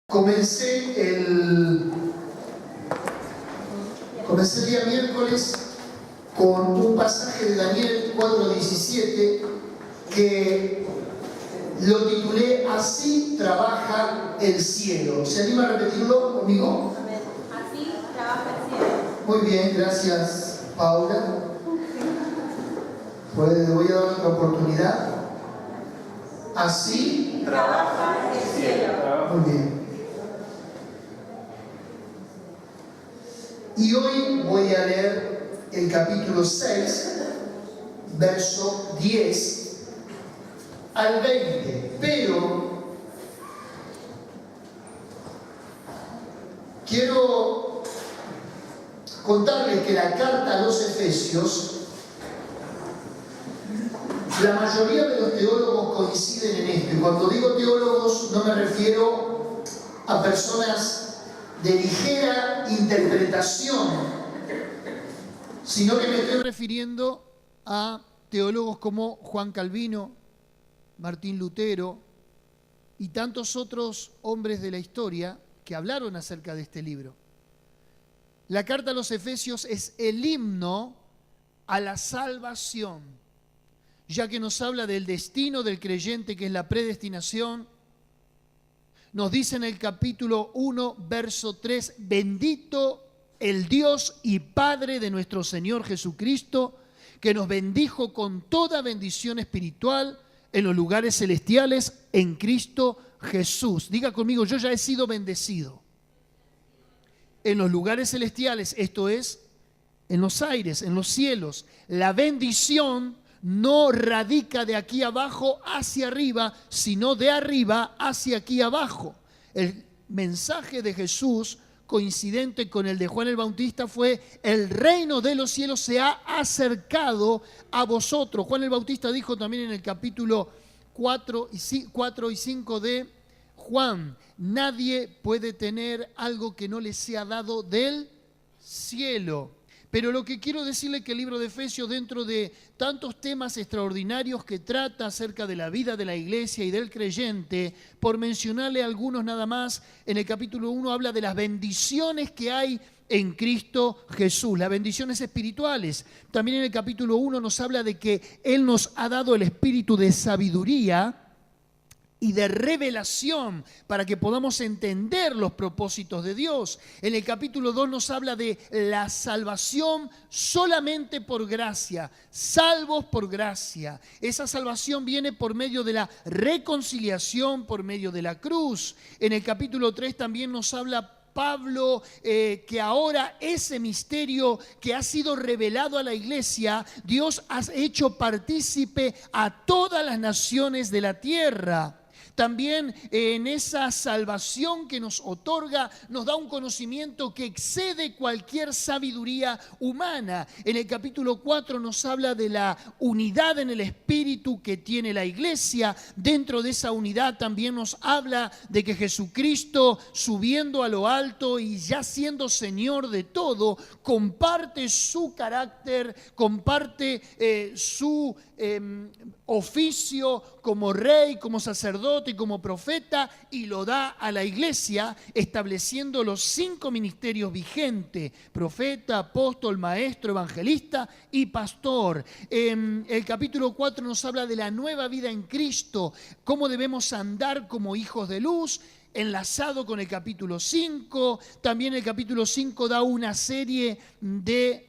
Comencé el día miércoles con un pasaje de Daniel 4:17 que lo titulé "Así trabaja el cielo". ¿Se anima a repetirlo conmigo? Así trabaja el cielo. Muy bien, gracias, Paula. Pues voy a dar otra oportunidad. Así Trabaja el cielo. Muy bien. Y hoy voy a leer el capítulo 6, verso 10 al 20. Pero quiero contarles que la carta a los Efesios, la mayoría de los teólogos coinciden en esto. Y cuando digo teólogos no me refiero a personas de ligera interpretación, sino que me estoy refiriendo a teólogos como Juan Calvino, Martín Lutero y tantos otros hombres de la historia que hablaron acerca de este libro. La carta a los Efesios es el himno a la salvación, ya que nos habla del destino del creyente, que es la predestinación. Nos dice en el capítulo 1, verso 3, bendito el Dios y Padre de nuestro Señor Jesucristo, que nos bendijo con toda bendición espiritual en los lugares celestiales en Cristo Jesús. Diga conmigo, yo ya he sido bendecido. En los lugares celestiales, esto es, en los aires, en los cielos. La bendición no radica de aquí abajo hacia arriba, sino de arriba hacia aquí abajo. El mensaje de Jesús, coincidente con el de Juan el Bautista, fue: el reino de los cielos se ha acercado a vosotros. Juan el Bautista dijo también en el capítulo 4 y 5 de Juan: nadie puede tener algo que no le sea dado del cielo. Pero lo que quiero decirle es que el libro de Efesios, dentro de tantos temas extraordinarios que trata acerca de la vida de la iglesia y del creyente, por mencionarle algunos nada más, en el capítulo 1 habla de las bendiciones que hay en Cristo Jesús, las bendiciones espirituales. También en el capítulo 1 nos habla de que Él nos ha dado el espíritu de sabiduría y de revelación para que podamos entender los propósitos de Dios. En el capítulo 2 nos habla de la salvación solamente por gracia, salvos por gracia. Esa salvación viene por medio de la reconciliación, por medio de la cruz. En el capítulo 3 también nos habla Pablo, que ahora ese misterio que ha sido revelado a la iglesia, Dios ha hecho partícipe a todas las naciones de la tierra. También en esa salvación que nos otorga, nos da un conocimiento que excede cualquier sabiduría humana. En el capítulo 4 nos habla de la unidad en el espíritu que tiene la iglesia. Dentro de esa unidad también nos habla de que Jesucristo, subiendo a lo alto y ya siendo Señor de todo, comparte su carácter, comparte su oficio como rey, como sacerdote y como profeta, y lo da a la iglesia, estableciendo los 5 ministerios vigentes: profeta, apóstol, maestro, evangelista y pastor. El capítulo 4 nos habla de la nueva vida en Cristo, cómo debemos andar como hijos de luz, enlazado con el capítulo 5. También el capítulo 5 da una serie de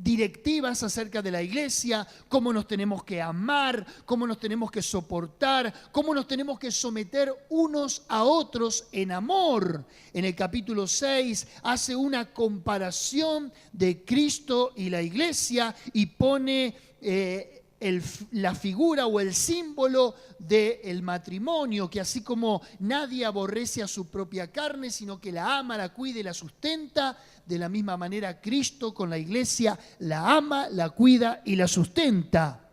directivas acerca de la iglesia, cómo nos tenemos que amar, cómo nos tenemos que soportar, cómo nos tenemos que someter unos a otros en amor. En el capítulo 6 hace una comparación de Cristo y la iglesia y pone la figura o el símbolo del matrimonio, que así como nadie aborrece a su propia carne, sino que la ama, la cuida y la sustenta, de la misma manera Cristo con la iglesia la ama, la cuida y la sustenta.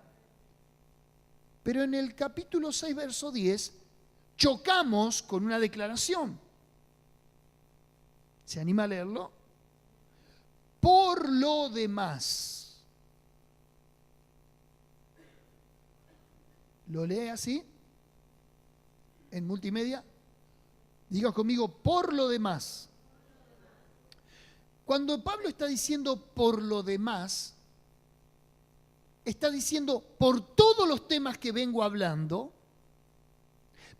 Pero en el capítulo 6, verso 10, chocamos con una declaración. ¿Se anima a leerlo? Por lo demás. ¿Lo lee así? En multimedia. Diga conmigo, por lo demás. Cuando Pablo está diciendo por lo demás, está diciendo por todos los temas que vengo hablando,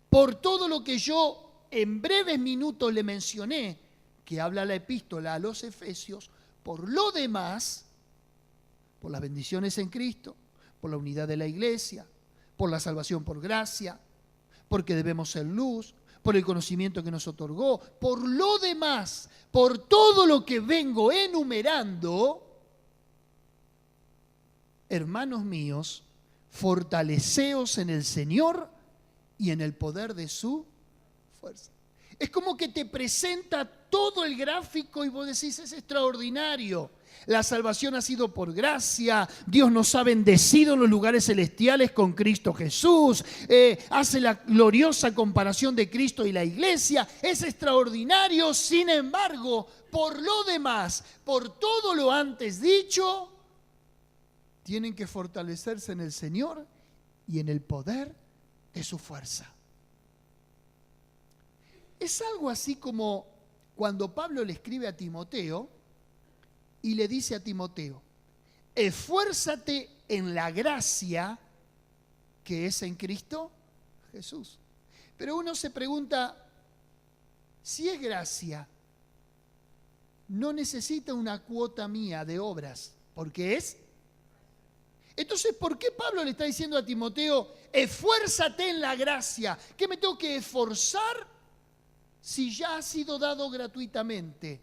por todo lo que yo en breves minutos le mencioné, que habla la epístola a los Efesios, por lo demás, por las bendiciones en Cristo, por la unidad de la iglesia, por la salvación por gracia, porque debemos ser luz, por el conocimiento que nos otorgó, por lo demás, por todo lo que vengo enumerando, hermanos míos, fortaleceos en el Señor y en el poder de su fuerza. Es como que te presenta todo el gráfico y vos decís, es extraordinario. La salvación ha sido por gracia, Dios nos ha bendecido en los lugares celestiales con Cristo Jesús, hace la gloriosa comparación de Cristo y la iglesia, es extraordinario. Sin embargo, por lo demás, por todo lo antes dicho, tienen que fortalecerse en el Señor y en el poder de su fuerza. Es algo así como cuando Pablo le escribe a Timoteo y le dice a Timoteo, esfuérzate en la gracia que es en Cristo Jesús. Pero uno se pregunta, si es gracia, no necesita una cuota mía de obras, porque es. Entonces, ¿por qué Pablo le está diciendo a Timoteo, esfuérzate en la gracia? ¿Qué me tengo que esforzar si ya ha sido dado gratuitamente?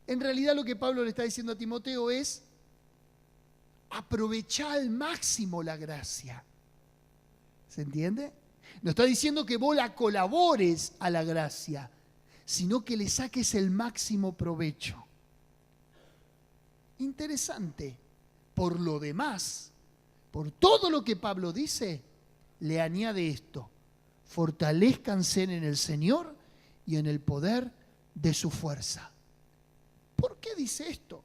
En realidad lo que Pablo le está diciendo a Timoteo es, aprovechar al máximo la gracia. ¿Se entiende? No está diciendo que vos la colabores a la gracia, sino que le saques el máximo provecho. Interesante. Por lo demás, por todo lo que Pablo dice, le añade esto: fortalezcanse en el Señor y en el poder de su fuerza. ¿Por qué dice esto?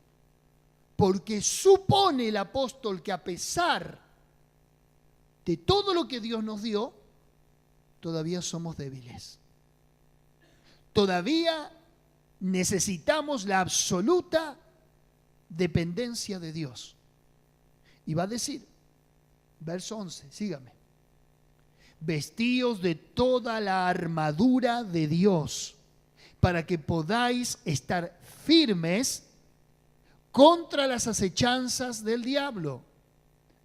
Porque supone el apóstol que a pesar de todo lo que Dios nos dio, todavía somos débiles. Todavía necesitamos la absoluta dependencia de Dios. Y va a decir, verso 11, sígame. Vestíos de toda la armadura de Dios, para que podáis estar firmes contra las acechanzas del diablo.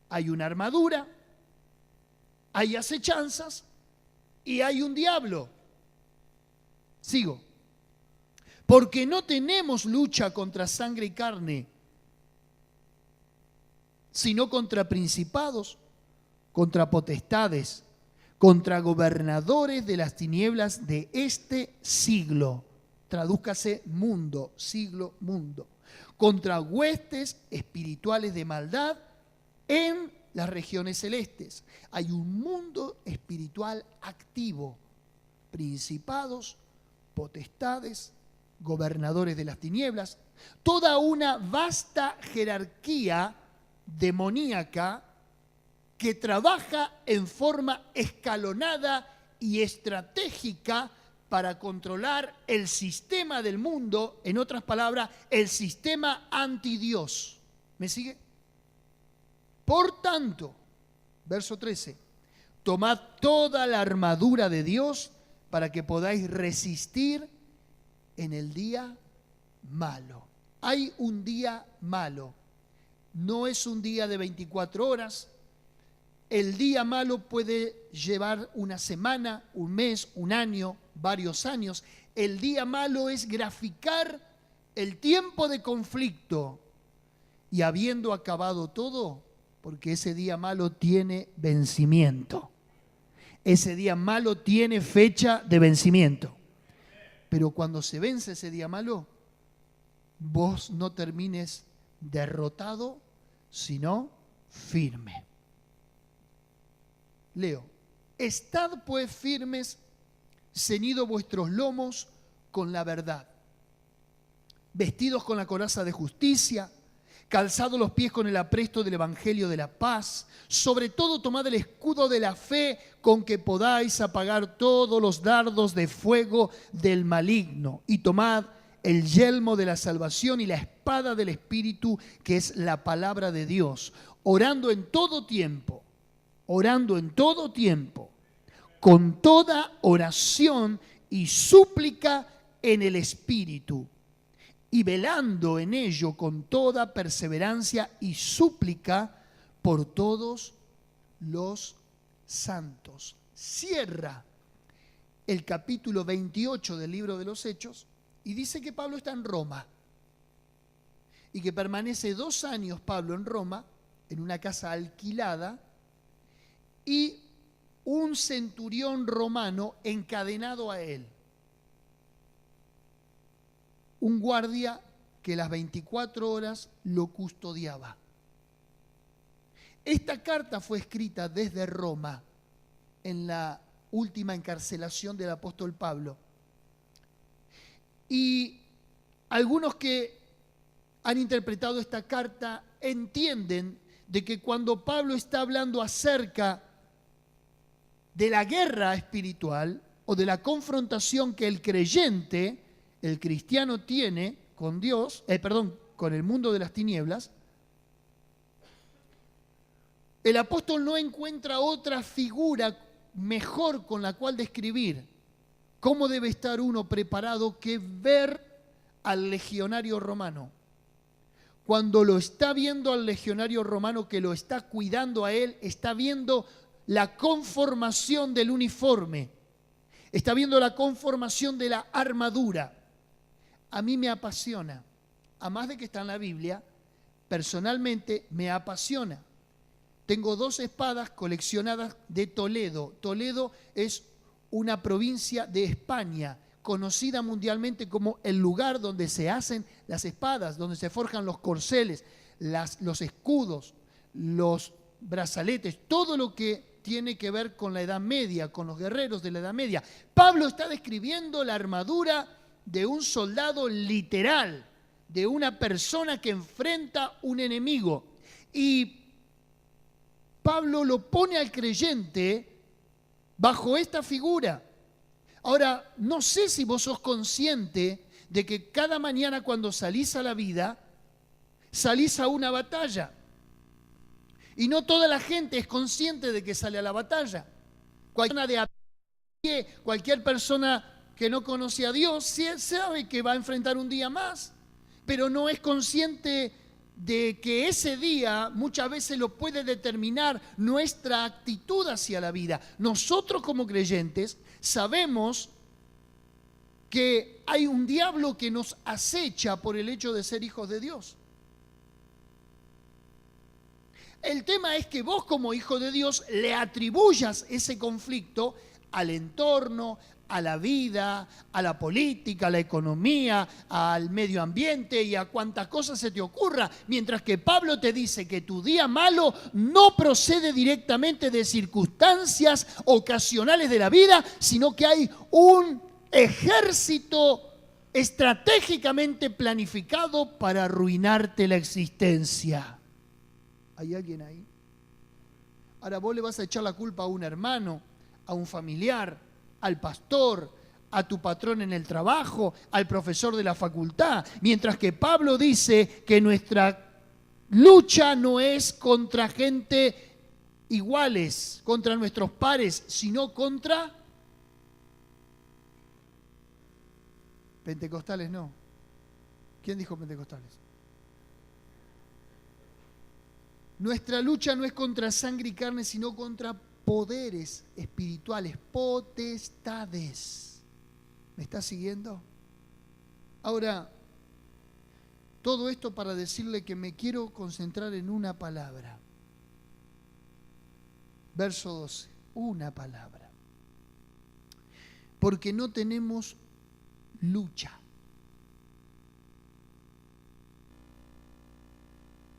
Hay una armadura, hay acechanzas y hay un diablo. Sigo. Porque no tenemos lucha contra sangre y carne, sino contra principados, contra potestades, contra gobernadores de las tinieblas de este siglo. Tradúzcase mundo, siglo, mundo. Contra huestes espirituales de maldad en las regiones celestes. Hay un mundo espiritual activo. Principados, potestades, gobernadores de las tinieblas. Toda una vasta jerarquía demoníaca que trabaja en forma escalonada y estratégica para controlar el sistema del mundo, en otras palabras, el sistema antidios. ¿Me sigue? Por tanto, verso 13, tomad toda la armadura de Dios para que podáis resistir en el día malo. Hay un día malo. No es un día de 24 horas. El día malo puede llevar una semana, un mes, un año, varios años. El día malo es graficar el tiempo de conflicto y habiendo acabado todo, porque ese día malo tiene vencimiento. Ese día malo tiene fecha de vencimiento. Pero cuando se vence ese día malo, vos no termines derrotado, sino firme. Leo, estad pues firmes, ceñidos vuestros lomos con la verdad, vestidos con la coraza de justicia, calzado los pies con el apresto del Evangelio de la paz, sobre todo tomad el escudo de la fe con que podáis apagar todos los dardos de fuego del maligno, y tomad el yelmo de la salvación y la espada del Espíritu, que es la palabra de Dios, orando en todo tiempo, con toda oración y súplica en el Espíritu, y velando en ello con toda perseverancia y súplica por todos los santos. Cierra el capítulo 28 del libro de los Hechos y dice que Pablo está en Roma y que permanece 2 años Pablo en Roma, en una casa alquilada, y un centurión romano encadenado a él. Un guardia que las 24 horas lo custodiaba. Esta carta fue escrita desde Roma en la última encarcelación del apóstol Pablo. Y algunos que han interpretado esta carta entienden de que cuando Pablo está hablando acerca de la guerra espiritual o de la confrontación que el creyente, el cristiano, tiene con Dios, con el mundo de las tinieblas, el apóstol no encuentra otra figura mejor con la cual describir cómo debe estar uno preparado que ver al legionario romano. Cuando lo está viendo al legionario romano que lo está cuidando a él, está viendo la conformación del uniforme, está viendo la conformación de la armadura. A mí me apasiona, a más de que está en la Biblia, personalmente me apasiona. Tengo 2 espadas coleccionadas de Toledo. Toledo es una provincia de España, conocida mundialmente como el lugar donde se hacen las espadas, donde se forjan los corceles, los escudos, los brazaletes, todo lo que tiene que ver con la Edad Media, con los guerreros de la Edad Media. Pablo está describiendo la armadura de un soldado literal, de una persona que enfrenta un enemigo. Y Pablo lo pone al creyente bajo esta figura. Ahora, no sé si vos sos consciente de que cada mañana cuando salís a la vida, salís a una batalla. Y no toda la gente es consciente de que sale a la batalla. Cualquier persona que no conoce a Dios sabe que va a enfrentar un día más, pero no es consciente de que ese día muchas veces lo puede determinar nuestra actitud hacia la vida. Nosotros como creyentes sabemos que hay un diablo que nos acecha por el hecho de ser hijos de Dios. El tema es que vos como hijo de Dios le atribuyas ese conflicto al entorno, a la vida, a la política, a la economía, al medio ambiente y a cuantas cosas se te ocurra, mientras que Pablo te dice que tu día malo no procede directamente de circunstancias ocasionales de la vida, sino que hay un ejército estratégicamente planificado para arruinarte la existencia. ¿Hay alguien ahí? Ahora vos le vas a echar la culpa a un hermano, a un familiar, al pastor, a tu patrón en el trabajo, al profesor de la facultad, mientras que Pablo dice que nuestra lucha no es contra gente iguales, contra nuestros pares, sino contra pentecostales. No. ¿Quién dijo pentecostales? Nuestra lucha no es contra sangre y carne, sino contra poderes espirituales, potestades. ¿Me está siguiendo? Ahora, todo esto para decirle que me quiero concentrar en una palabra. Verso 12, una palabra. Porque no tenemos lucha.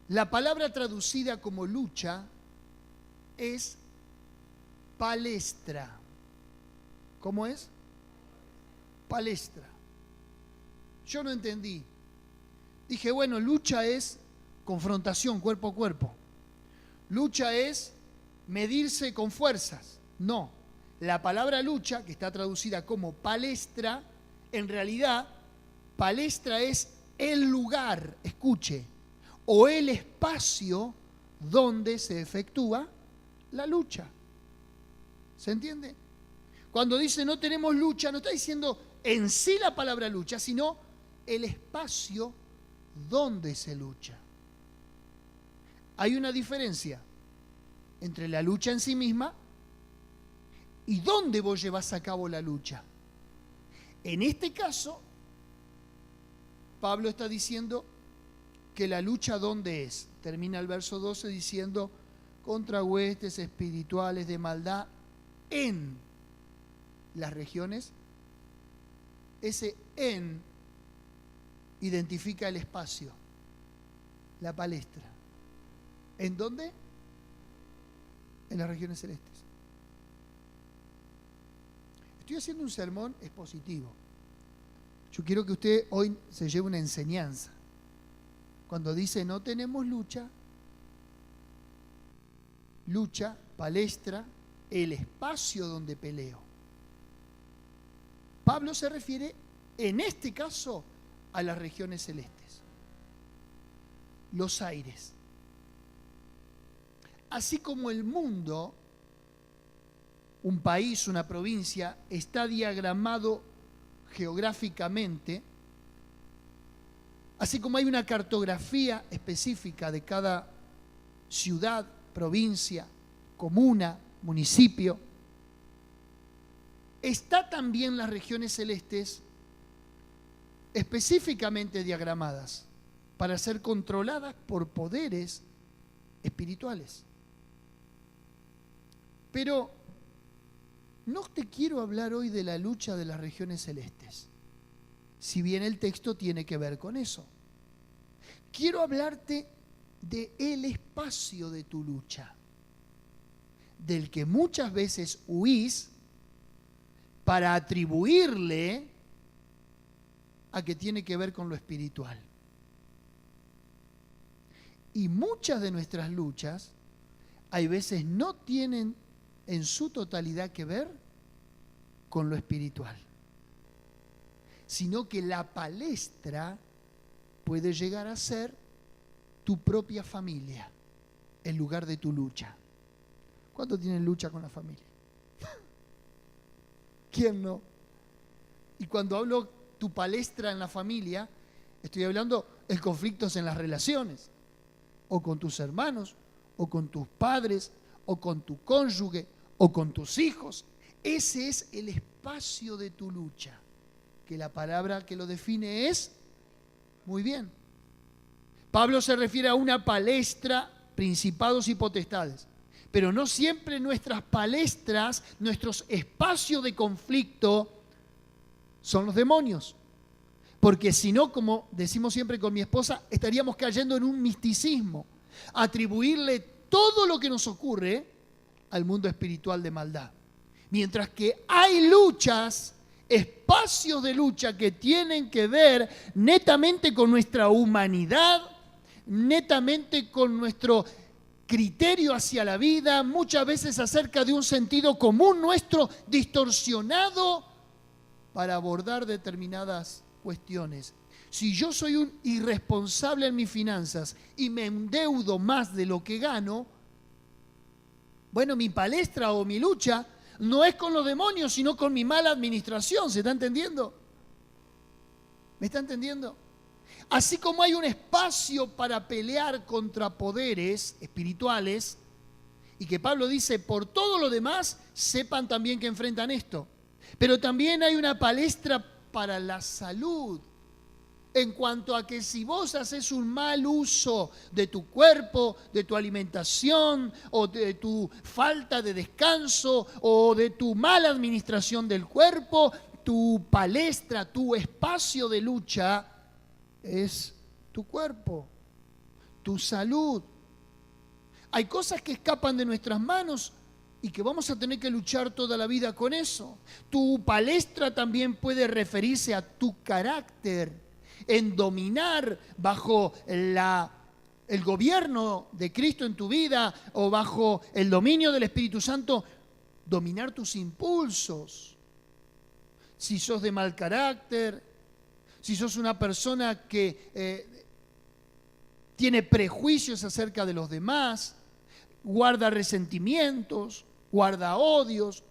La palabra traducida como lucha es palestra. ¿Cómo es? Palestra. Yo no entendí. Dije, bueno, lucha es confrontación cuerpo a cuerpo. Lucha es medirse con fuerzas. No, la palabra lucha, que está traducida como palestra, en realidad, palestra es el lugar, escuche, o el espacio donde se efectúa la lucha. ¿Se entiende? Cuando dice no tenemos lucha, no está diciendo en sí la palabra lucha, sino el espacio donde se lucha. Hay una diferencia entre la lucha en sí misma y dónde vos llevas a cabo la lucha. En este caso, Pablo está diciendo que la lucha ¿dónde es? Termina el verso 12 diciendo contra huestes espirituales de maldad en las regiones. Ese en identifica el espacio, la palestra. ¿En dónde? En las regiones celestes. Estoy haciendo un sermón expositivo. Yo quiero que usted hoy se lleve una enseñanza. Cuando dice no tenemos lucha, palestra, el espacio donde peleo. Pablo se refiere, en este caso, a las regiones celestes, los aires. Así como el mundo, un país, una provincia, está diagramado geográficamente, así como hay una cartografía específica de cada ciudad, provincia, comuna, municipio, está también las regiones celestes específicamente diagramadas para ser controladas por poderes espirituales. Pero no te quiero hablar hoy de la lucha de las regiones celestes, si bien el texto tiene que ver con eso. Quiero hablarte del espacio de tu lucha, del que muchas veces huís para atribuirle a que tiene que ver con lo espiritual. Y muchas de nuestras luchas, hay veces no tienen en su totalidad que ver con lo espiritual, sino que la palestra puede llegar a ser tu propia familia, en lugar de tu lucha. ¿Cuántos tienen lucha con la familia? ¿Quién no? Y cuando hablo tu palestra en la familia, estoy hablando de conflictos en las relaciones, o con tus hermanos, o con tus padres, o con tu cónyuge, o con tus hijos. Ese es el espacio de tu lucha, que la palabra que lo define es, muy bien. Pablo se refiere a una palestra, principados y potestades. Pero no siempre nuestras palestras, nuestros espacios de conflicto son los demonios. Porque si no, como decimos siempre con mi esposa, estaríamos cayendo en un misticismo, atribuirle todo lo que nos ocurre al mundo espiritual de maldad. Mientras que hay luchas, espacios de lucha que tienen que ver netamente con nuestra humanidad, netamente con nuestro criterio hacia la vida, muchas veces acerca de un sentido común nuestro distorsionado para abordar determinadas cuestiones. Si yo soy un irresponsable en mis finanzas y me endeudo más de lo que gano, bueno, mi palestra o mi lucha no es con los demonios, sino con mi mala administración. ¿Se está entendiendo? ¿Me está entendiendo? Así como hay un espacio para pelear contra poderes espirituales, y que Pablo dice, por todo lo demás, sepan también que enfrentan esto. Pero también hay una palestra para la salud, en cuanto a que si vos haces un mal uso de tu cuerpo, de tu alimentación, o de tu falta de descanso, o de tu mala administración del cuerpo, tu palestra, tu espacio de lucha es tu cuerpo, tu salud. Hay cosas que escapan de nuestras manos y que vamos a tener que luchar toda la vida con eso. Tu palestra también puede referirse a tu carácter, en dominar bajo el gobierno de Cristo en tu vida o bajo el dominio del Espíritu Santo, dominar tus impulsos. Si sos de mal carácter, si sos una persona que tiene prejuicios acerca de los demás, guarda resentimientos, guarda odios,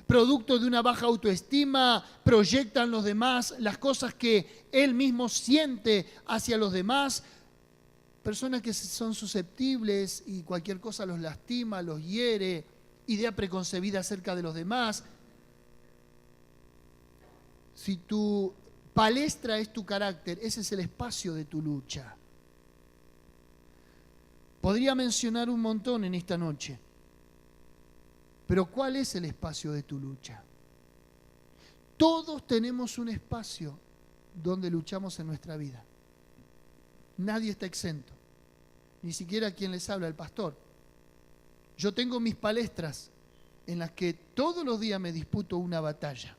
producto de una baja autoestima, proyectan los demás las cosas que él mismo siente hacia los demás. Personas que son susceptibles y cualquier cosa los lastima, los hiere, idea preconcebida acerca de los demás. Si tu palestra es tu carácter, ese es el espacio de tu lucha. Podría mencionar un montón en esta noche, pero ¿cuál es el espacio de tu lucha? Todos tenemos un espacio donde luchamos en nuestra vida. Nadie está exento, ni siquiera quien les habla, el pastor. Yo tengo mis palestras en las que todos los días me disputo una batalla.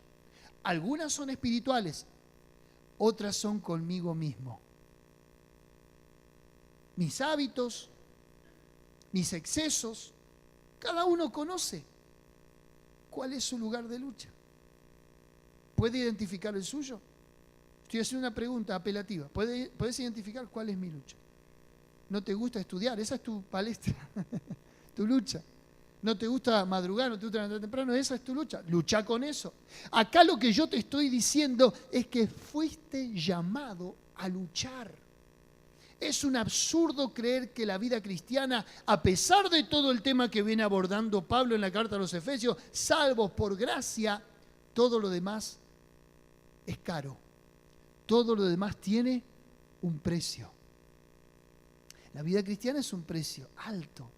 Algunas son espirituales, otras son conmigo mismo. Mis hábitos, mis excesos, cada uno conoce cuál es su lugar de lucha. ¿Puede identificar el suyo? Estoy haciendo una pregunta apelativa. ¿Puedes identificar cuál es mi lucha? ¿No te gusta estudiar? Esa es tu palestra, tu lucha. ¿No te gusta madrugar? ¿No te gusta levantar temprano? Esa es tu lucha. Lucha con eso. Acá lo que yo te estoy diciendo es que fuiste llamado a luchar. Es un absurdo creer que la vida cristiana, a pesar de todo el tema que viene abordando Pablo en la carta a los Efesios, salvos por gracia, todo lo demás es caro. Todo lo demás tiene un precio. La vida cristiana es un precio alto.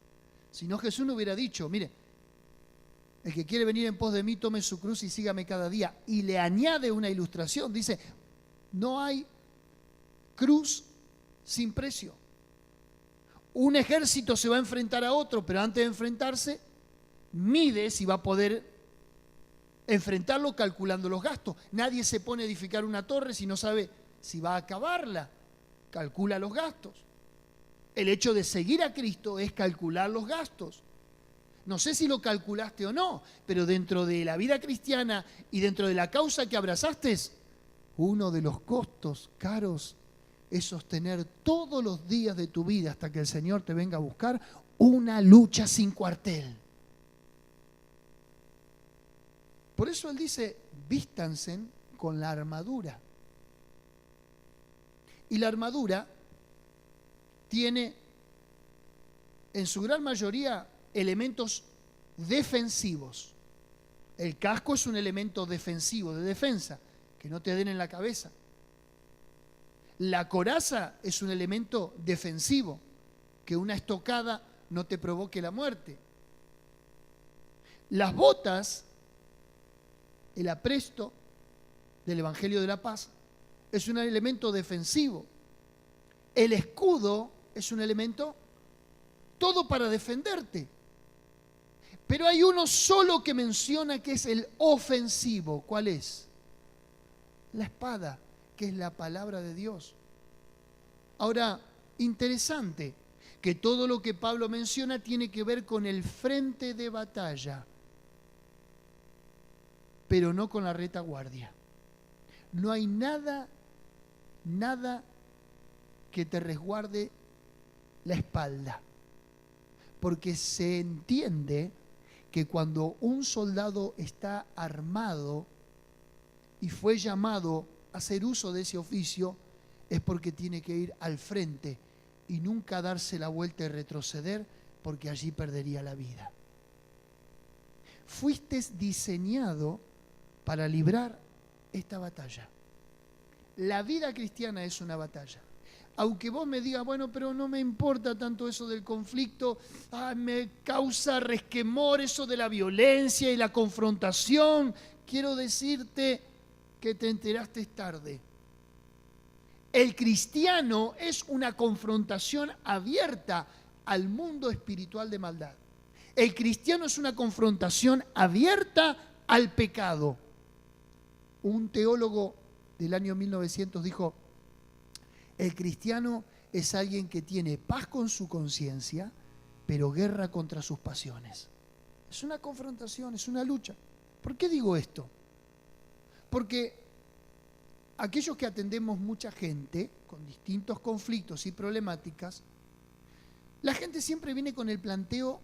Si no, Jesús no hubiera dicho, mire, el que quiere venir en pos de mí, tome su cruz y sígame cada día. Y le añade una ilustración, dice, no hay cruz sin precio. Un ejército se va a enfrentar a otro, pero antes de enfrentarse, mide si va a poder enfrentarlo calculando los gastos. Nadie se pone a edificar una torre si no sabe si va a acabarla. Calcula los gastos. El hecho de seguir a Cristo es calcular los gastos. No sé si lo calculaste o no, pero dentro de la vida cristiana y dentro de la causa que abrazaste, uno de los costos caros es sostener todos los días de tu vida hasta que el Señor te venga a buscar una lucha sin cuartel. Por eso Él dice, vístanse con la armadura. Y la armadura tiene en su gran mayoría elementos defensivos. El casco es un elemento defensivo, de defensa, que no te den en la cabeza. La coraza es un elemento defensivo, que una estocada no te provoque la muerte. Las botas, el apresto del Evangelio de la Paz, es un elemento defensivo. El escudo es un elemento todo para defenderte. Pero hay uno solo que menciona que es el ofensivo. ¿Cuál es? La espada, que es la palabra de Dios. Ahora, interesante que todo lo que Pablo menciona tiene que ver con el frente de batalla, pero no con la retaguardia. No hay nada que te resguarde la espalda, porque se entiende que cuando un soldado está armado y fue llamado a hacer uso de ese oficio, es porque tiene que ir al frente y nunca darse la vuelta y retroceder, porque allí perdería la vida. Fuiste diseñado para librar esta batalla. La vida cristiana es una batalla. Aunque vos me digas, bueno, pero no me importa tanto eso del conflicto, me causa resquemor eso de la violencia y la confrontación, quiero decirte que te enteraste tarde. El cristiano es una confrontación abierta al mundo espiritual de maldad. El cristiano es una confrontación abierta al pecado. Un teólogo del año 1900 dijo, el cristiano es alguien que tiene paz con su conciencia, pero guerra contra sus pasiones. Es una confrontación, es una lucha. ¿Por qué digo esto? Porque aquellos que atendemos mucha gente con distintos conflictos y problemáticas, la gente siempre viene con el planteo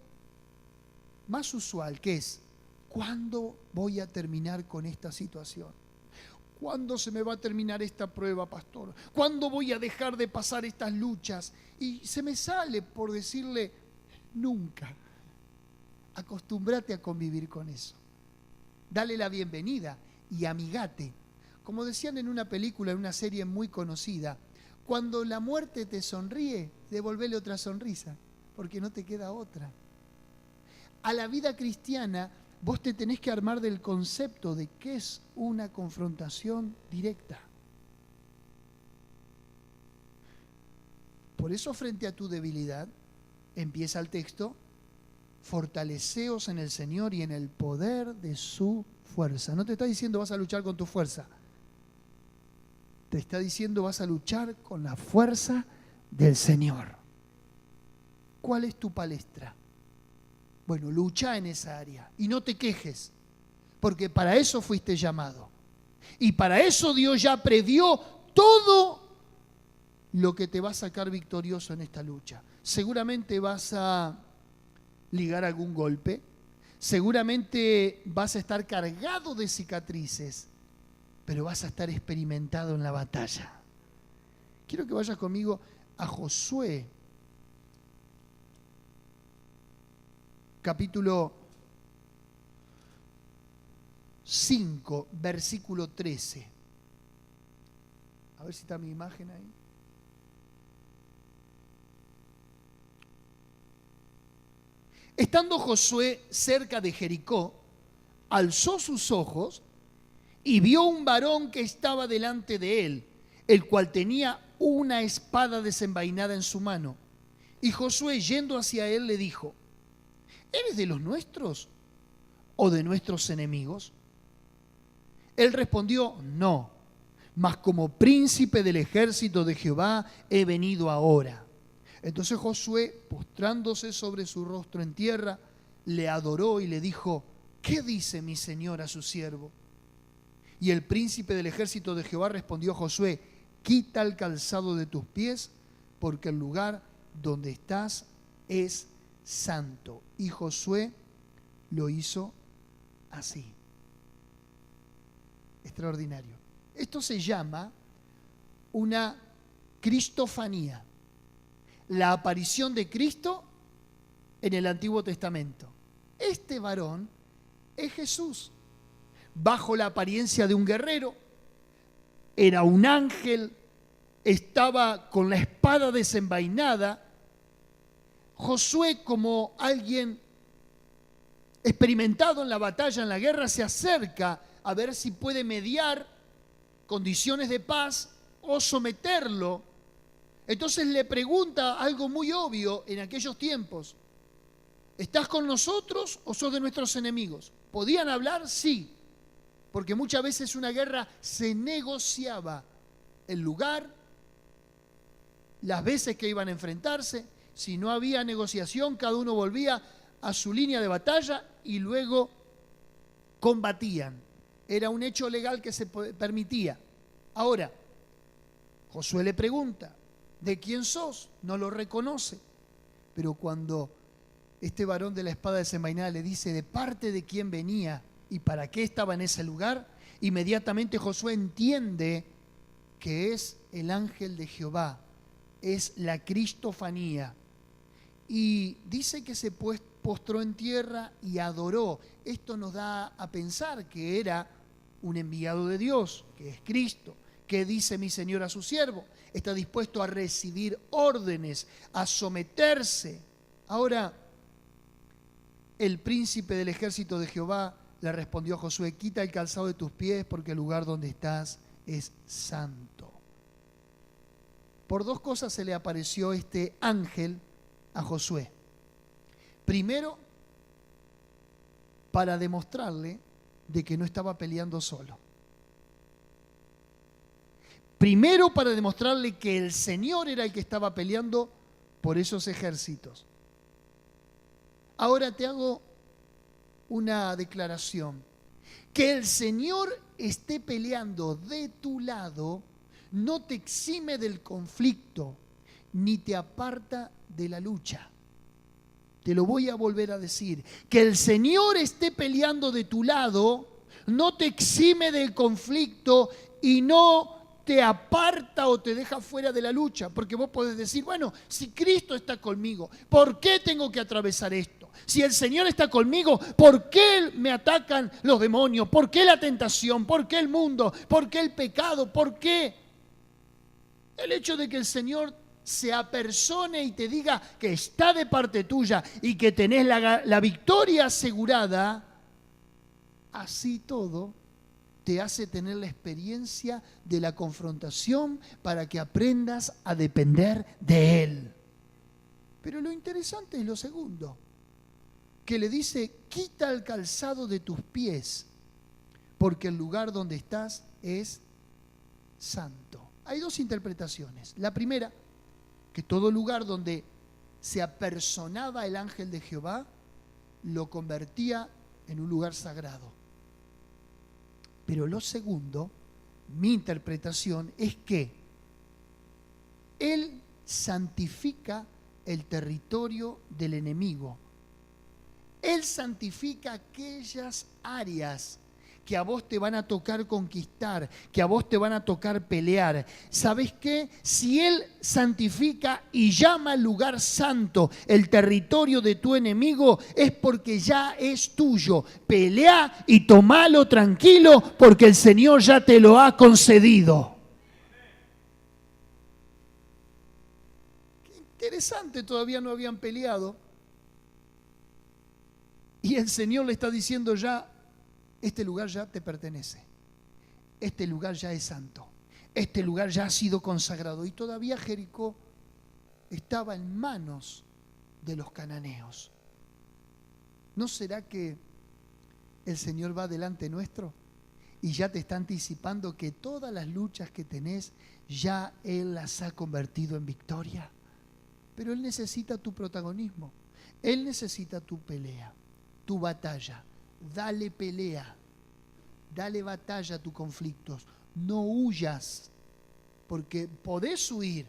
más usual, que es: ¿cuándo voy a terminar con esta situación? ¿Cuándo se me va a terminar esta prueba, pastor? ¿Cuándo voy a dejar de pasar estas luchas? Y se me sale por decirle: nunca. Acostúmbrate a convivir con eso. Dale la bienvenida y amigate. Como decían en una película, en una serie muy conocida, cuando la muerte te sonríe, devolvele otra sonrisa, porque no te queda otra. A la vida cristiana vos te tenés que armar del concepto de qué es una confrontación directa. Por eso, frente a tu debilidad, empieza el texto: fortaleceos en el Señor y en el poder de su fuerza. No te está diciendo vas a luchar con tu fuerza. Te está diciendo vas a luchar con la fuerza del Señor. ¿Cuál es tu palestra? Bueno, lucha en esa área y no te quejes, porque para eso fuiste llamado. Y para eso Dios ya previó todo lo que te va a sacar victorioso en esta lucha. Seguramente vas a ligar algún golpe, seguramente vas a estar cargado de cicatrices, pero vas a estar experimentado en la batalla. Quiero que vayas conmigo a Josué, capítulo 5, versículo 13. A ver si está mi imagen ahí. Estando Josué cerca de Jericó, alzó sus ojos y vio un varón que estaba delante de él, el cual tenía una espada desenvainada en su mano. Y Josué, yendo hacia él, le dijo: ¿eres de los nuestros o de nuestros enemigos? Él respondió: no, mas como príncipe del ejército de Jehová he venido ahora. Entonces Josué, postrándose sobre su rostro en tierra, le adoró y le dijo: ¿qué dice mi señor a su siervo? Y el príncipe del ejército de Jehová respondió a Josué: quita el calzado de tus pies, porque el lugar donde estás es santo. Y Josué lo hizo así. Extraordinario. Esto se llama una cristofanía, la aparición de Cristo en el Antiguo Testamento. Este varón es Jesús, bajo la apariencia de un guerrero, era un ángel, estaba con la espada desenvainada. Josué, como alguien experimentado en la batalla, en la guerra, se acerca a ver si puede mediar condiciones de paz o someterlo. Entonces le pregunta algo muy obvio en aquellos tiempos: ¿estás con nosotros o sos de nuestros enemigos? ¿Podían hablar? Sí, porque muchas veces una guerra se negociaba el lugar, las veces que iban a enfrentarse. Si no había negociación, cada uno volvía a su línea de batalla y luego combatían. Era un hecho legal que se permitía. Ahora, Josué le pregunta: ¿de quién sos? No lo reconoce. Pero cuando este varón de la espada desenvainada le dice de parte de quién venía y para qué estaba en ese lugar, inmediatamente Josué entiende que es el ángel de Jehová, es la cristofanía. Y dice que se postró en tierra y adoró. Esto nos da a pensar que era un enviado de Dios, que es Cristo. ¿Qué dice mi Señor a su siervo? Está dispuesto a recibir órdenes, a someterse. Ahora, el príncipe del ejército de Jehová le respondió a Josué: quita el calzado de tus pies, porque el lugar donde estás es santo. Por dos cosas se le apareció este ángel a Josué. Primero, para demostrarle de que no estaba peleando solo. Primero para demostrarle que el Señor era el que estaba peleando por esos ejércitos. Ahora te hago una declaración. Que el Señor esté peleando de tu lado no te exime del conflicto, ni te aparta de la lucha. Te lo voy a volver a decir. Que el Señor esté peleando de tu lado no te exime del conflicto y no te aparta o te deja fuera de la lucha. Porque vos podés decir, bueno, si Cristo está conmigo, ¿por qué tengo que atravesar esto? Si el Señor está conmigo, ¿por qué me atacan los demonios? ¿Por qué la tentación? ¿Por qué el mundo? ¿Por qué el pecado? ¿Por qué? El hecho de que el Señor se apersone y te diga que está de parte tuya y que tenés la victoria asegurada, así todo te hace tener la experiencia de la confrontación para que aprendas a depender de Él. Pero lo interesante es lo segundo, que le dice, quita el calzado de tus pies, porque el lugar donde estás es santo. Hay dos interpretaciones. La primera, que todo lugar donde se apersonaba el ángel de Jehová, lo convertía en un lugar sagrado. Pero lo segundo, mi interpretación, es que Él santifica el territorio del enemigo. Él santifica aquellas áreas que a vos te van a tocar conquistar, que a vos te van a tocar pelear. ¿Sabés qué? Si Él santifica y llama al lugar santo el territorio de tu enemigo, es porque ya es tuyo. Pelea y tomalo tranquilo, porque el Señor ya te lo ha concedido. Qué interesante, todavía no habían peleado. Y el Señor le está diciendo ya, este lugar ya te pertenece. Este lugar ya es santo. Este lugar ya ha sido consagrado. Y todavía Jericó estaba en manos de los cananeos. ¿No será que el Señor va delante nuestro y ya te está anticipando que todas las luchas que tenés ya Él las ha convertido en victoria? Pero Él necesita tu protagonismo. Él necesita tu pelea, tu batalla. Dale pelea, dale batalla a tus conflictos. No huyas, porque podés huir,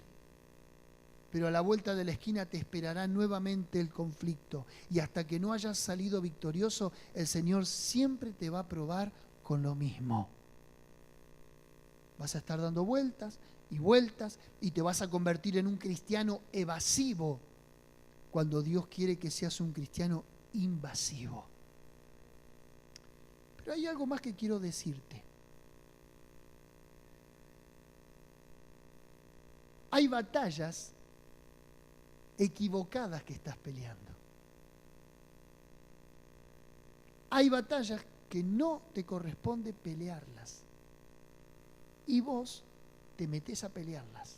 pero a la vuelta de la esquina te esperará nuevamente el conflicto. Y hasta que no hayas salido victorioso, el Señor siempre te va a probar con lo mismo. Vas a estar dando vueltas y te vas a convertir en un cristiano evasivo, cuando Dios quiere que seas un cristiano invasivo. Pero hay algo más que quiero decirte. Hay batallas equivocadas que estás peleando. Hay batallas que no te corresponde pelearlas. Y vos te metés a pelearlas.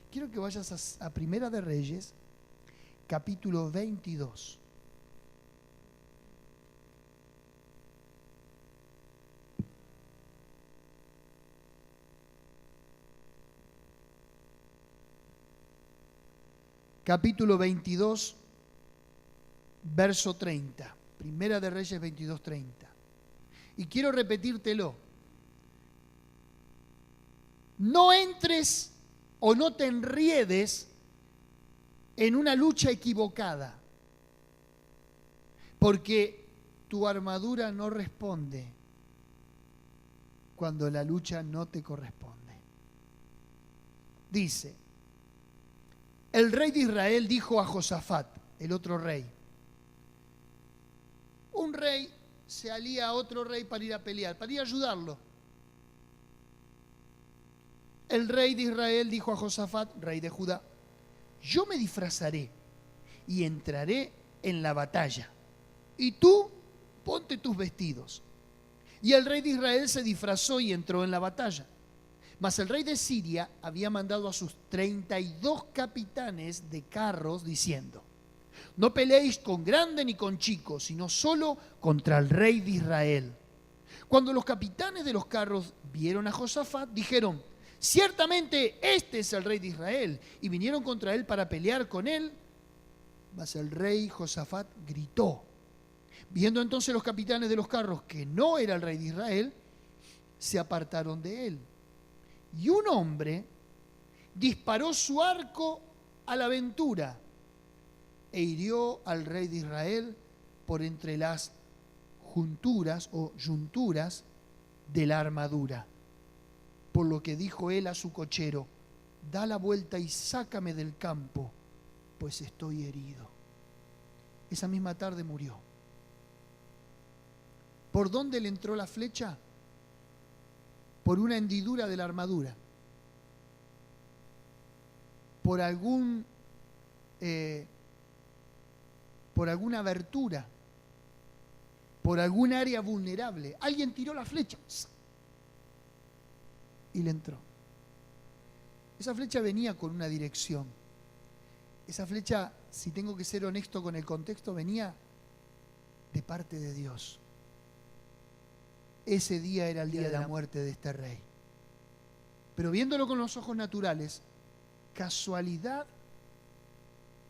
Quiero que vayas a Primera de Reyes, capítulo 22. Capítulo 22, verso 30. Primera de Reyes 22, 30. Y quiero repetírtelo. No entres o no te enriedes en una lucha equivocada, porque tu armadura no responde cuando la lucha no te corresponde. Dice, el rey de Israel dijo a Josafat, el otro rey. Un rey se alía a otro rey para ir a pelear, para ir a ayudarlo. El rey de Israel dijo a Josafat, rey de Judá, yo me disfrazaré y entraré en la batalla, y tú ponte tus vestidos. Y el rey de Israel se disfrazó y entró en la batalla. Mas el rey de Siria había mandado a sus 32 capitanes de carros diciendo, no peleéis con grande ni con chico, sino solo contra el rey de Israel. Cuando los capitanes de los carros vieron a Josafat, dijeron, ciertamente este es el rey de Israel. Y vinieron contra él para pelear con él. Mas el rey Josafat gritó. Viendo entonces los capitanes de los carros que no era el rey de Israel, se apartaron de él. Y un hombre disparó su arco a la aventura e hirió al rey de Israel por entre las junturas o yunturas de la armadura. Por lo que dijo él a su cochero: da la vuelta y sácame del campo, pues estoy herido. Esa misma tarde murió. ¿Por dónde le entró la flecha? Por una hendidura de la armadura. Por alguna abertura, por algún área vulnerable. Alguien tiró la flecha y le entró. Esa flecha venía con una dirección. Esa flecha, si tengo que ser honesto con el contexto, venía de parte de Dios. Ese día era el día de la muerte de este rey. Pero viéndolo con los ojos naturales, casualidad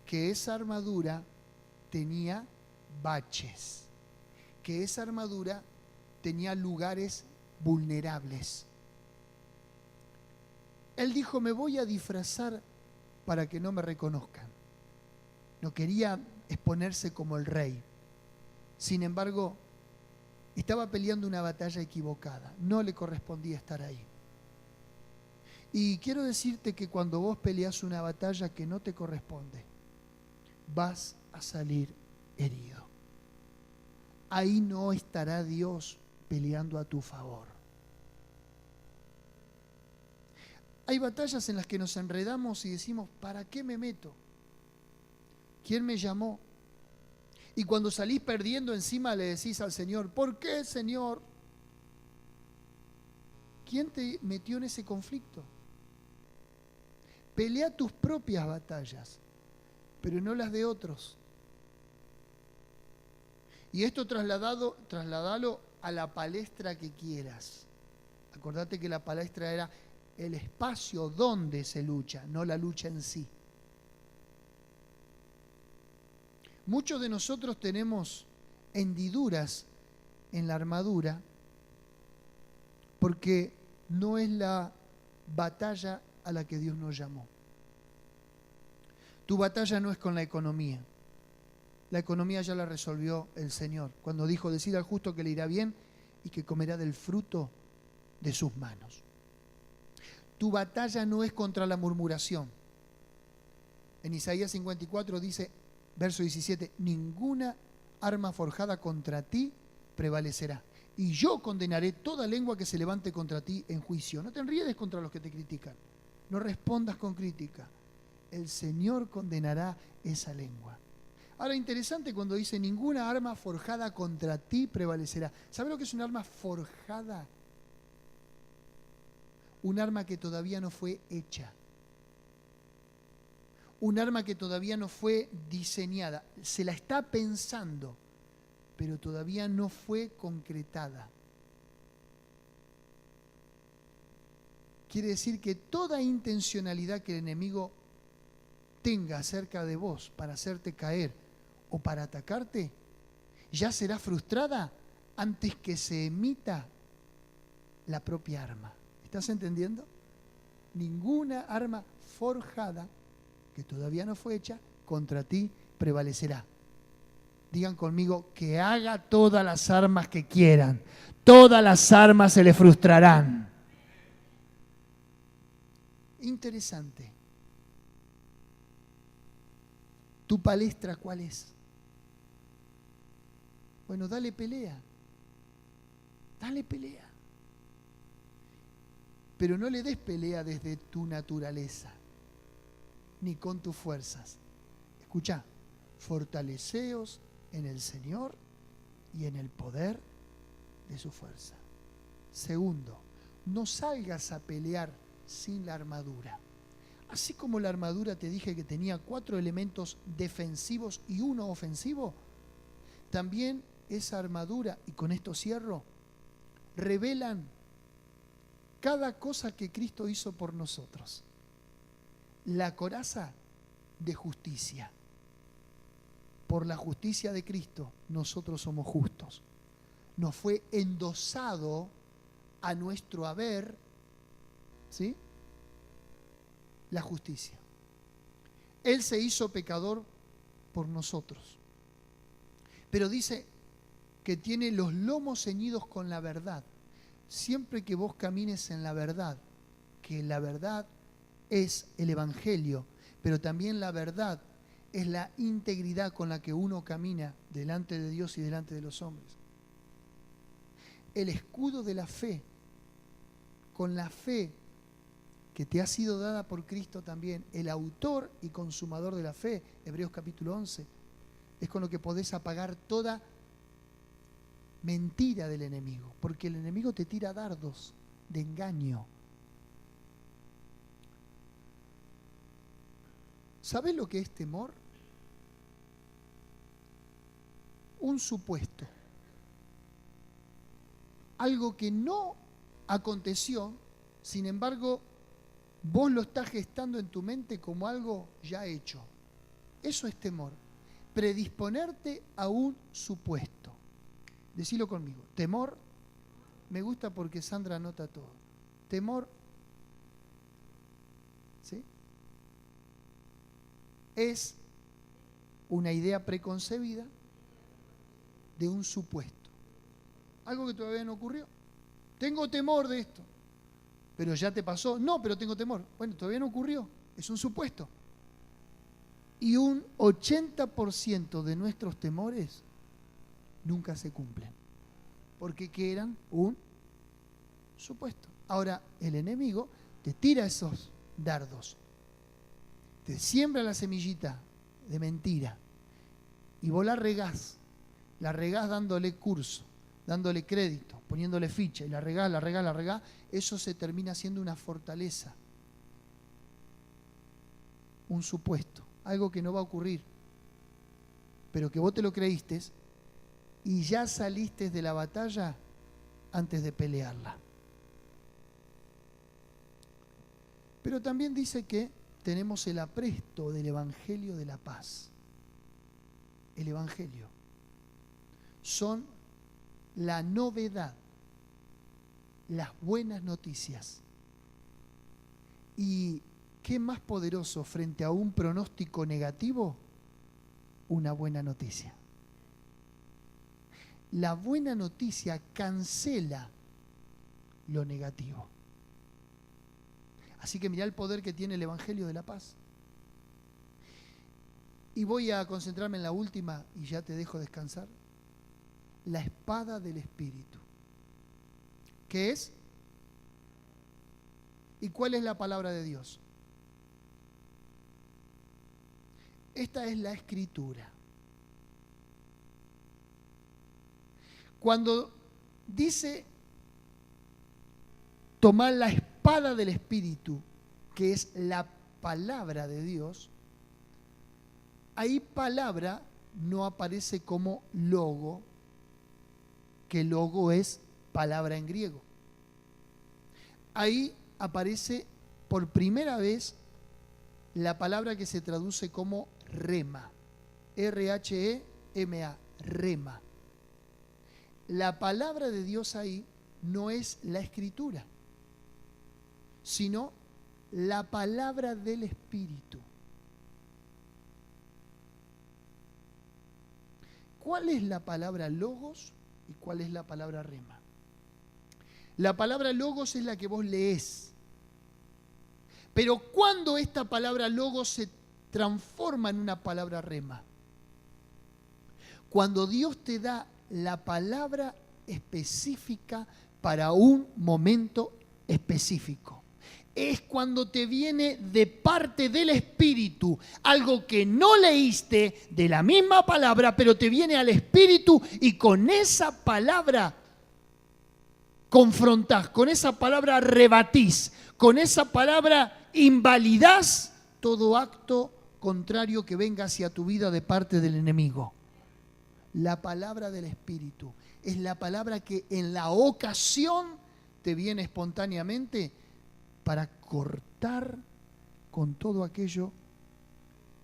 que esa armadura tenía baches, que esa armadura tenía lugares vulnerables. Él dijo: me voy a disfrazar para que no me reconozcan. No quería exponerse como el rey. Sin embargo, estaba peleando una batalla equivocada. No le correspondía estar ahí. Y quiero decirte que cuando vos peleas una batalla que no te corresponde, vas a salir herido. Ahí no estará Dios peleando a tu favor. Hay batallas en las que nos enredamos y decimos: ¿para qué me meto? ¿Quién me llamó? Y cuando salís perdiendo, encima le decís al Señor: ¿por qué, Señor? ¿Quién te metió en ese conflicto? Pelea tus propias batallas, pero no las de otros. Y esto trasladalo a la palestra que quieras. Acordate que la palestra era el espacio donde se lucha, no la lucha en sí. Muchos de nosotros tenemos hendiduras en la armadura porque no es la batalla a la que Dios nos llamó. Tu batalla no es con la economía. La economía ya la resolvió el Señor cuando dijo: decida al justo que le irá bien y que comerá del fruto de sus manos. Tu batalla no es contra la murmuración. En Isaías 54 dice, verso 17: ninguna arma forjada contra ti prevalecerá, y yo condenaré toda lengua que se levante contra ti en juicio. No te enriedes contra los que te critican. No respondas con crítica. El Señor condenará esa lengua. Ahora, interesante cuando dice: ninguna arma forjada contra ti prevalecerá. ¿Sabe lo que es un arma forjada? Un arma que todavía no fue hecha. Un arma que todavía no fue diseñada. Se la está pensando, pero todavía no fue concretada. Quiere decir que toda intencionalidad que el enemigo tenga acerca de vos para hacerte caer o para atacarte, ya será frustrada antes que se emita la propia arma. ¿Estás entendiendo? Ninguna arma forjada que todavía no fue hecha contra ti prevalecerá. Digan conmigo: que haga todas las armas que quieran, todas las armas se le frustrarán. Interesante. ¿Tu palestra cuál es? Bueno, dale pelea. Dale pelea. Pero no le des pelea desde tu naturaleza, ni con tus fuerzas. Escucha: fortaleceos en el Señor y en el poder de su fuerza. Segundo, no salgas a pelear sin la armadura. Así como la armadura te dije que tenía 4 elementos defensivos y 1 ofensivo, también esa armadura, y con esto cierro, revelan cada cosa que Cristo hizo por nosotros. La coraza de justicia. Por la justicia de Cristo, nosotros somos justos. Nos fue endosado a nuestro haber, ¿sí?, la justicia. Él se hizo pecador por nosotros. Pero dice que tiene los lomos ceñidos con la verdad. Siempre que vos camines en la verdad, que la verdad es el Evangelio, pero también la verdad es la integridad con la que uno camina delante de Dios y delante de los hombres. El escudo de la fe, con la fe que te ha sido dada por Cristo también, el autor y consumador de la fe, Hebreos capítulo 11, es con lo que podés apagar toda mentira del enemigo, porque el enemigo te tira dardos de engaño. ¿Sabés lo que es temor? Un supuesto. Algo que no aconteció, sin embargo, vos lo estás gestando en tu mente como algo ya hecho. Eso es temor. Predisponerte a un supuesto. Decilo conmigo. Temor, me gusta porque Sandra anota todo. Temor, ¿sí?, es una idea preconcebida de un supuesto. Algo que todavía no ocurrió. Tengo temor de esto. Pero ya te pasó. No, pero tengo temor. Bueno, todavía no ocurrió. Es un supuesto. Y un 80% de nuestros temores nunca se cumplen. Porque que eran un supuesto. Ahora, el enemigo te tira esos dardos. Te siembra la semillita de mentira. Y vos la regás dándole curso, dándole crédito, poniéndole ficha, y la regás, eso se termina siendo una fortaleza, un supuesto, algo que no va a ocurrir, pero que vos te lo creíste y ya saliste de la batalla antes de pelearla. Pero también dice que tenemos el apresto del Evangelio de la paz. El Evangelio son la novedad, las buenas noticias. ¿Y qué más poderoso frente a un pronóstico negativo? Una buena noticia. La buena noticia cancela lo negativo. Así que mirá el poder que tiene el Evangelio de la paz. Y voy a concentrarme en la última y ya te dejo descansar. La espada del Espíritu. ¿Qué es? ¿Y cuál es la palabra de Dios? Esta es la Escritura. Cuando dice tomar la espada del Espíritu, que es la palabra de Dios, ahí palabra no aparece como logo, que logo es palabra en griego. Ahí aparece por primera vez la palabra que se traduce como rema. R-H-E-M-A, rema. La palabra de Dios ahí no es la Escritura, sino la palabra del Espíritu. ¿Cuál es la palabra logos y cuál es la palabra rema? La palabra logos es la que vos leés. Pero ¿cuándo esta palabra logos se transforma en una palabra rema? Cuando Dios te da la palabra específica para un momento específico. Es cuando te viene de parte del Espíritu, algo que no leíste de la misma palabra, pero te viene al Espíritu y con esa palabra confrontás, con esa palabra rebatís, con esa palabra invalidás todo acto contrario que venga hacia tu vida de parte del enemigo. La palabra del Espíritu es la palabra que en la ocasión te viene espontáneamente para cortar con todo aquello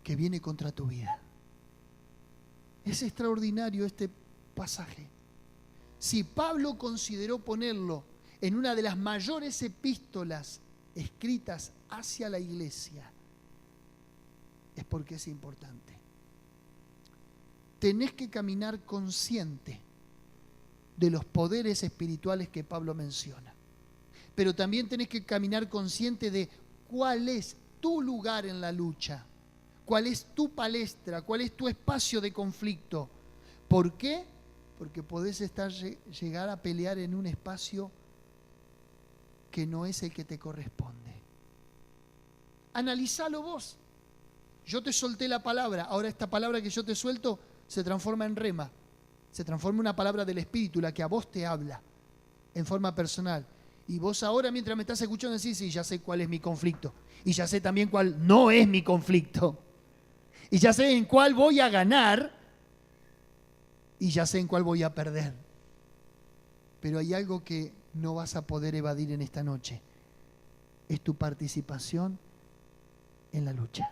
que viene contra tu vida. Es extraordinario este pasaje. Si Pablo consideró ponerlo en una de las mayores epístolas escritas hacia la iglesia, es porque es importante. Tenés que caminar consciente de los poderes espirituales que Pablo menciona. Pero también tenés que caminar consciente de cuál es tu lugar en la lucha, cuál es tu palestra, cuál es tu espacio de conflicto. ¿Por qué? Porque podés llegar a pelear en un espacio que no es el que te corresponde. Analizalo vos. Yo te solté la palabra, ahora esta palabra que yo te suelto se transforma en rema, se transforma en una palabra del Espíritu, la que a vos te habla en forma personal. Y vos ahora, mientras me estás escuchando, decís, sí, ya sé cuál es mi conflicto. Y ya sé también cuál no es mi conflicto. Y ya sé en cuál voy a ganar. Y ya sé en cuál voy a perder. Pero hay algo que no vas a poder evadir en esta noche. Es tu participación en la lucha.